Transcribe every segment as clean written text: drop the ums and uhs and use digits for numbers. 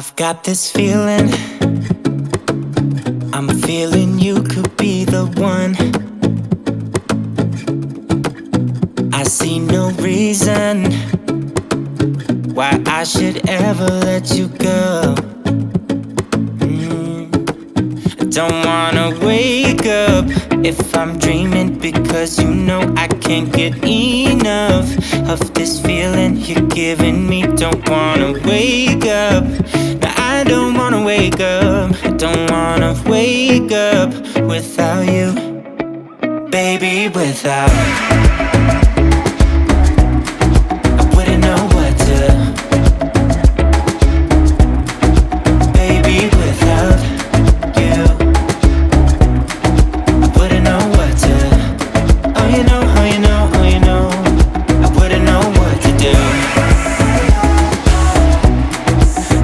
I've got this feeling, I'm feeling you could be the one. I see no reason why I should ever let you go. I don't wanna wake up if I'm dreaming, because you know I can't get enough of this feeling you're giving me. Don't wanna wake up, no, I don't wanna wake up. I don't wanna wake up without you, baby, without. I wouldn't know what to, baby, without you. I wouldn't know what to, oh you know, oh you know, oh you know. I wouldn't know what to do,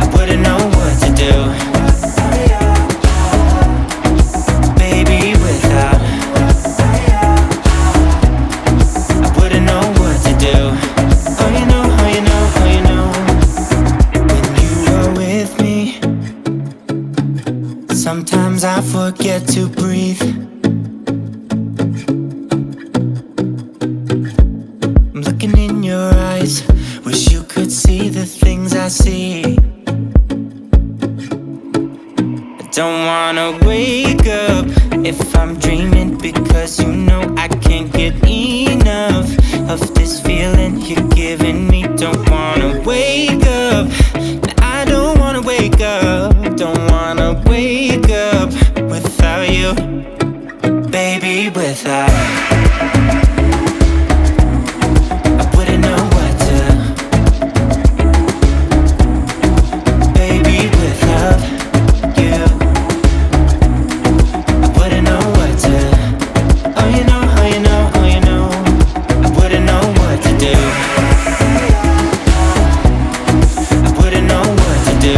I wouldn't know what to do, baby, without. I wouldn't know what to do, oh you know, oh you know, oh you know. When you are with me, sometimes I forget to breathe. I'm looking in your eyes, wish you could see the things I see. I don't wanna wake up if I'm dreaming, because you know I can't get enough of this feeling you're giving me. Don't wanna wake up, no, I don't wanna wake up. Don't wanna wake up without you, baby, without. I wouldn't know what to, baby, without you. I wouldn't know what to, oh you know, oh you know, oh you know. I wouldn't know what to do, I wouldn't know what to do,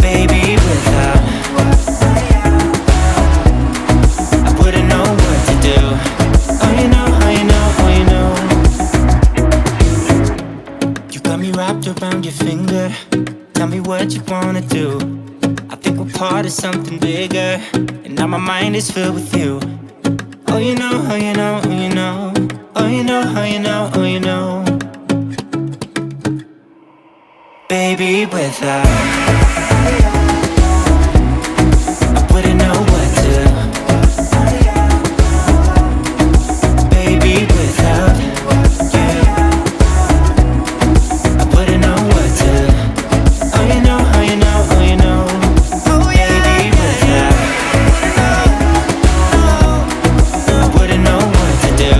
baby, without. I wouldn't know what to do, oh you know, oh you know, oh you know. You got me wrapped around your finger, tell me what you wanna do. I think we're part of something bigger, and now my mind is filled with you. Oh you know, oh you know, oh you know. Oh you know, oh you know, oh you know. Baby, without. I wouldn't know what to, baby, without you. I wouldn't know what to, oh you know, oh you know, oh you know. Baby, without. I wouldn't know what to do,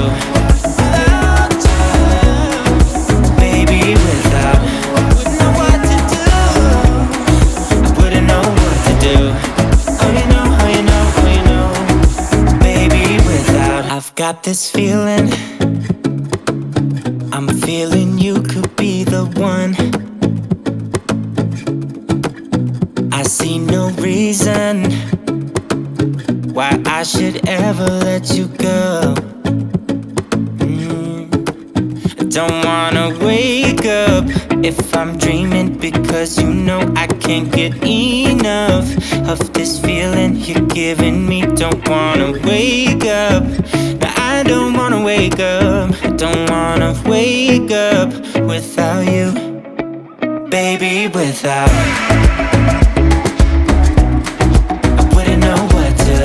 baby, without. I wouldn't know what to do, oh you know, oh you know, oh you know. Baby, without. I've got this feeling, I'm feeling you could be the one. I see no reason why I should ever let you go. I don't wanna wake up if I'm dreaming, because you know I can't get enough of this feeling you're giving me. Don't wanna wake up, no, I don't wanna wake up. I don't wanna wake up without you, baby, without. I wouldn't know what to,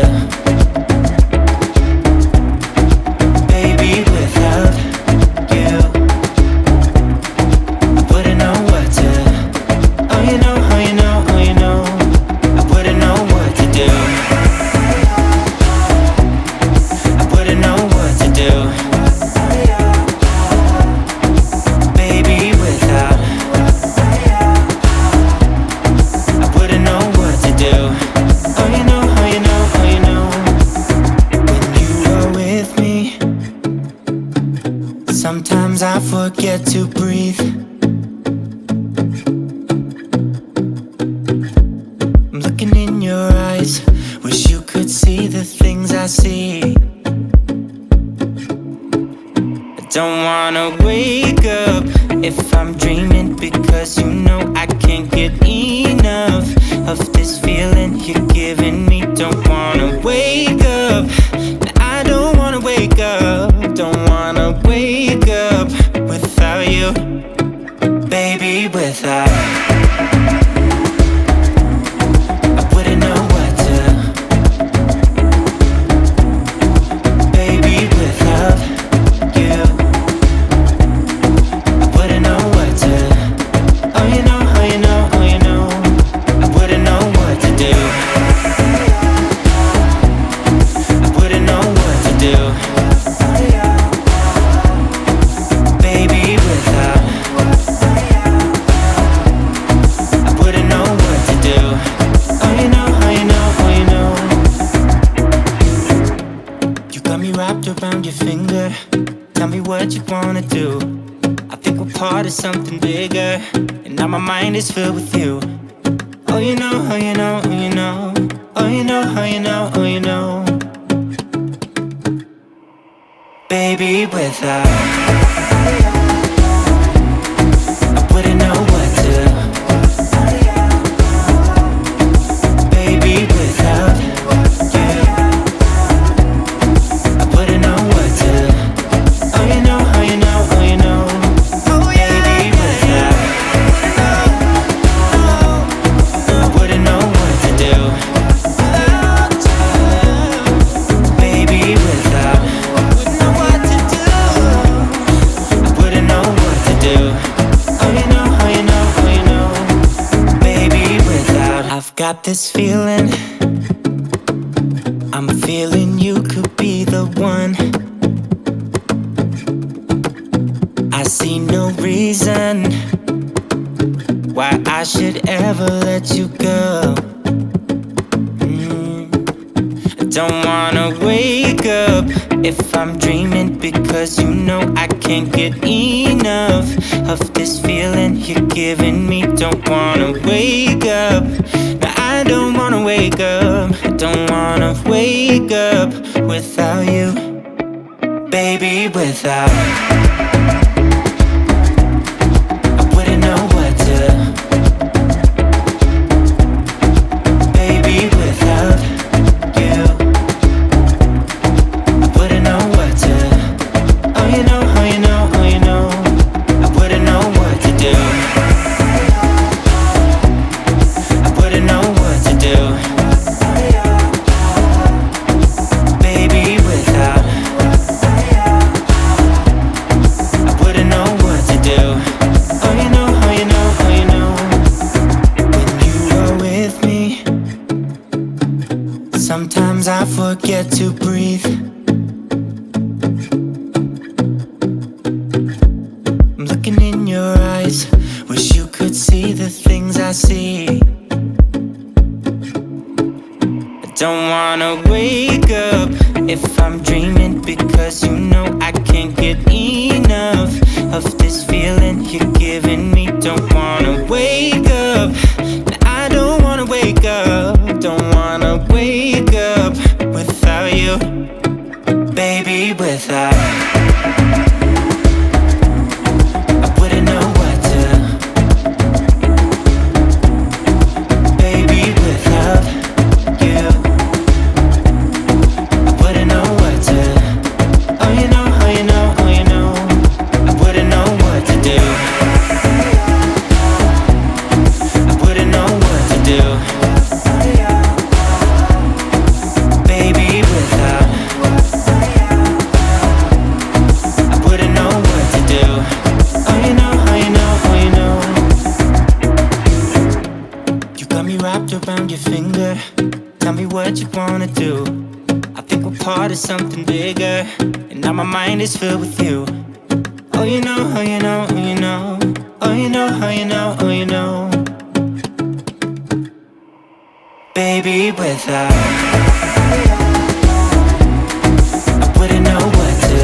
baby, without you. I wouldn't know what to, oh you know, oh you know, oh you know. I wouldn't know what to do, I wouldn't know what to do, baby, without. because you know I can't get enough of this feeling you're giving me. Don't wanna wake up, I don't wanna wake up. Don't wanna wake up without you, baby, without. I wouldn't know what to, baby, without you. I wouldn't know what to, oh you know, oh you know, oh you know. I wouldn't know what to do. I wouldn't know what to do, baby, without. I wouldn't know what to do, oh you know, oh you know, oh you know. You got me wrapped around your finger. Tell me what you wanna do. I think we're part of something bigger, and now my mind is filled with you. Oh you know, oh you know, oh you know. Oh you know, oh you know, oh you know. Baby, without. I wouldn't know what to, baby, without you. I wouldn't know what to, oh you know, oh you know, oh you know. Baby, without. I wouldn't know what to do, baby, without. I wouldn't know what to do, oh you know, oh you know, oh you know. Baby, without. I've got this feeling, I'm feeling you could be the one. I see no reason why I should ever let you go. I don't wanna wake up if I'm dreaming, because you know I can't get enough of this feeling you're giving me. Don't wanna wake up, no, I don't wanna wake up. I don't wanna wake up without you, baby, without. I wouldn't know what to, baby, without you. I wouldn't know what to, oh you know, oh you know, oh you know. I wouldn't know what to do. I wouldn't know what to do, baby, without. I wouldn't know what to do, oh you know, oh you know, oh you know. When you are with me, sometimes I forget to breathe. I'm looking in your eyes, wish you could see the things I see. I don't wanna wake up if I'm dreaming, because you know I can't get enough of this feeling you're giving me. Don't wanna wake up, I don't wanna wake up. Don't wanna wake up without you, baby, without. I wouldn't know what to, baby, without you. I wouldn't know what to, oh you know, oh you know, oh you know. I wouldn't know what to do. I wouldn't know what to do, baby, without. I wouldn't know what to do, oh you know, oh you know, oh you know. You got me wrapped around your finger. Tell me what you wanna do. I think we're part of something bigger, and now my mind is filled with you. Oh you know, oh you know, oh you know. Oh you know, oh you know, oh you know. Baby, without. I wouldn't know what to,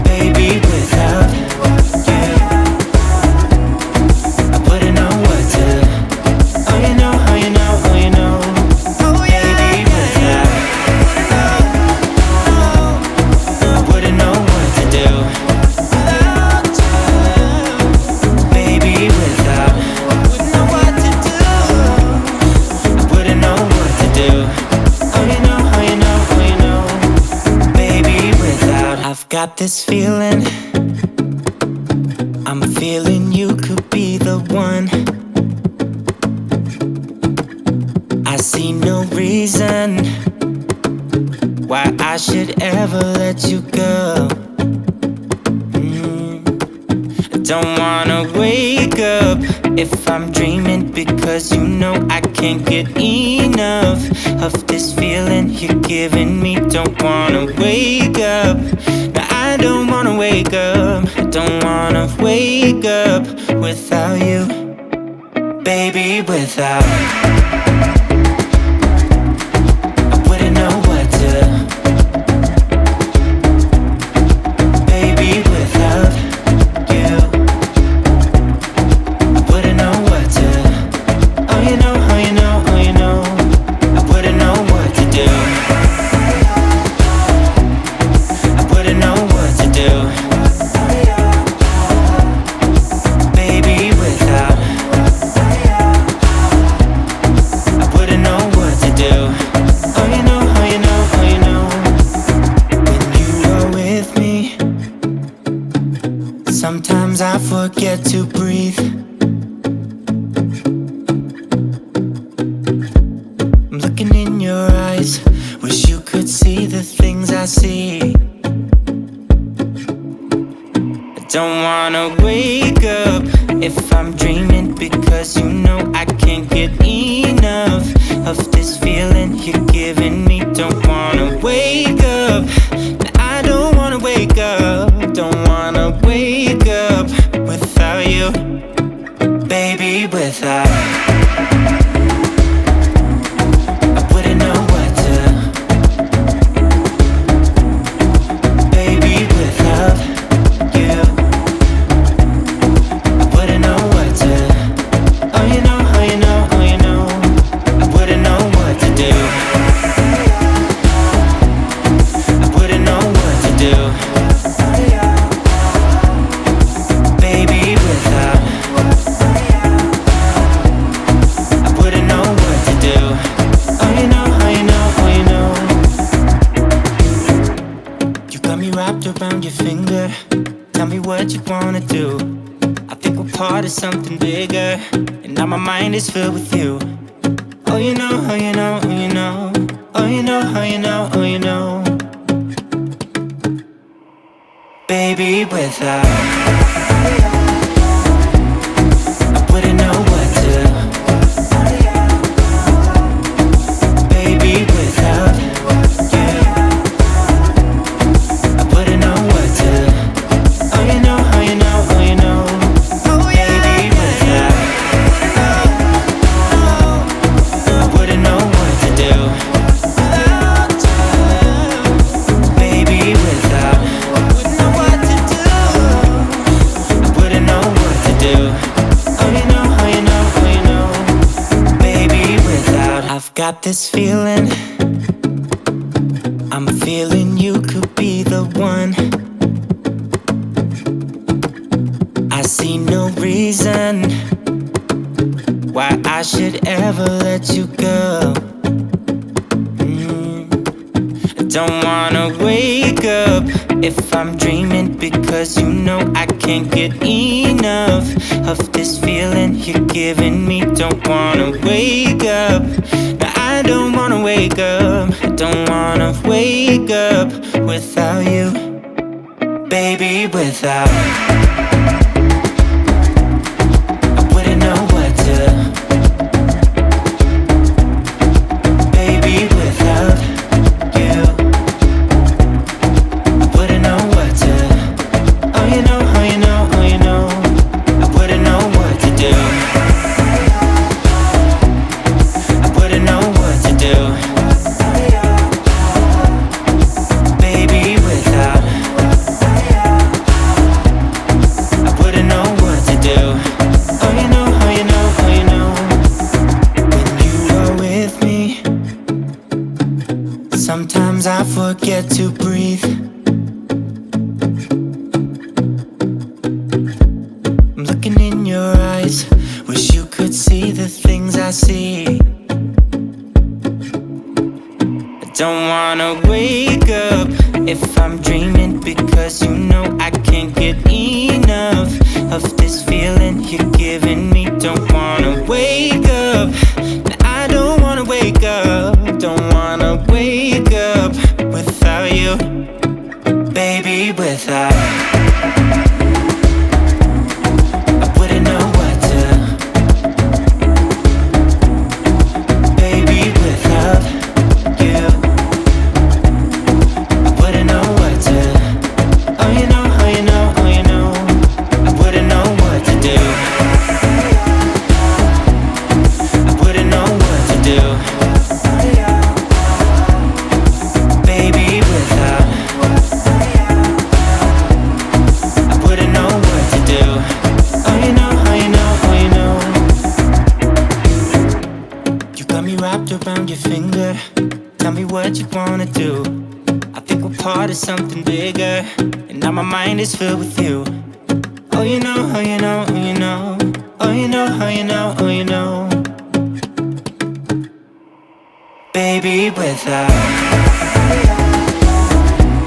baby, without you. I wouldn't know what to, oh you know, oh you know, oh you know. Baby, without. I wouldn't know what to do. this feeling. I'm feeling you could be the one. I see no reason why I should ever let you go. I don't wanna wake up if I'm dreaming, because you know I can't get enough of this feeling you're giving me. Don't wanna wake up. No, I don't wanna wake up. I don't wanna wake up without you, baby, without. I wouldn't know what to. Baby, without you, I wouldn't know what to. Oh, you know, oh, you know, oh, you know, I wouldn't know what to do. I wouldn't know what to do. Baby, without. I wouldn't know what to do. Oh, you know, oh, you know, oh, you know. When you are with me, sometimes I forget to breathe. I'm looking in your eyes, wish you could see the things I see. I don't wanna wake up if I'm dreaming, because you know I can't get enough of this feeling you're giving me. Don't wanna wake up. I don't wanna wake up. Don't wanna wake up without you, baby, without. I wouldn't know what to. Baby, without you, I wouldn't know what to. Oh, you know, oh, you know, oh, you know, I wouldn't know what to do. I wouldn't know what to do. Baby, without. I wouldn't know what to do. Oh, you know, oh, you know, oh, you know. You got me wrapped around your finger. Tell me what you wanna do. I think we're part of something bigger, and now my mind is filled with you. Oh, you know, oh, you know, oh, you know. Oh, you know, oh, you know, oh, you know. Baby, without. I wouldn't know what to. Baby, without you, I wouldn't know what to. Oh, you know, oh, you know, oh, you know. Baby, without. I wouldn't know what to do. Baby, without. I wouldn't know what to do. I wouldn't know what to do. Oh, you know, oh, you know, oh, you know. Baby, without. I've got this feeling. I'm feeling you could be the one. I see no reason why I should ever let you go. I don't wanna wake up if I'm dreaming, because you know I can't get enough of this feeling you're giving me. Don't wanna wake up. No, I don't wanna wake up. I don't wanna wake up without you, baby, without. I wouldn't know what to. Baby, without you, I wouldn't know what to. Oh, you know, oh, you know, oh, you know, I wouldn't know what to do. I wouldn't know what to do. Baby, without. I wouldn't know what to do. Oh, you know, oh, you know, oh, you know. When you are with me, sometimes I forget to breathe. I'm looking in your eyes, wish you could see the things I see. I don't wanna wake up if I'm dreaming, because you know I can't get enough of this feeling you're giving me. Don't wanna wake up, I don't wanna wake up, don't wanna wake up without you, baby, without. I wouldn't know what to, baby, without you. I wouldn't know what to, oh you know, oh you know, oh you know, I wouldn't know what to do. I wouldn't know what to do, baby, without. I wouldn't know what to do, oh you know, oh you know, oh you know. You got me wrapped around your finger, tell me what you wanna do. I think we're part of something bigger, and now my mind is filled with you. Oh you know, oh you know, oh you know, oh you know, oh you know, oh you know, baby, without.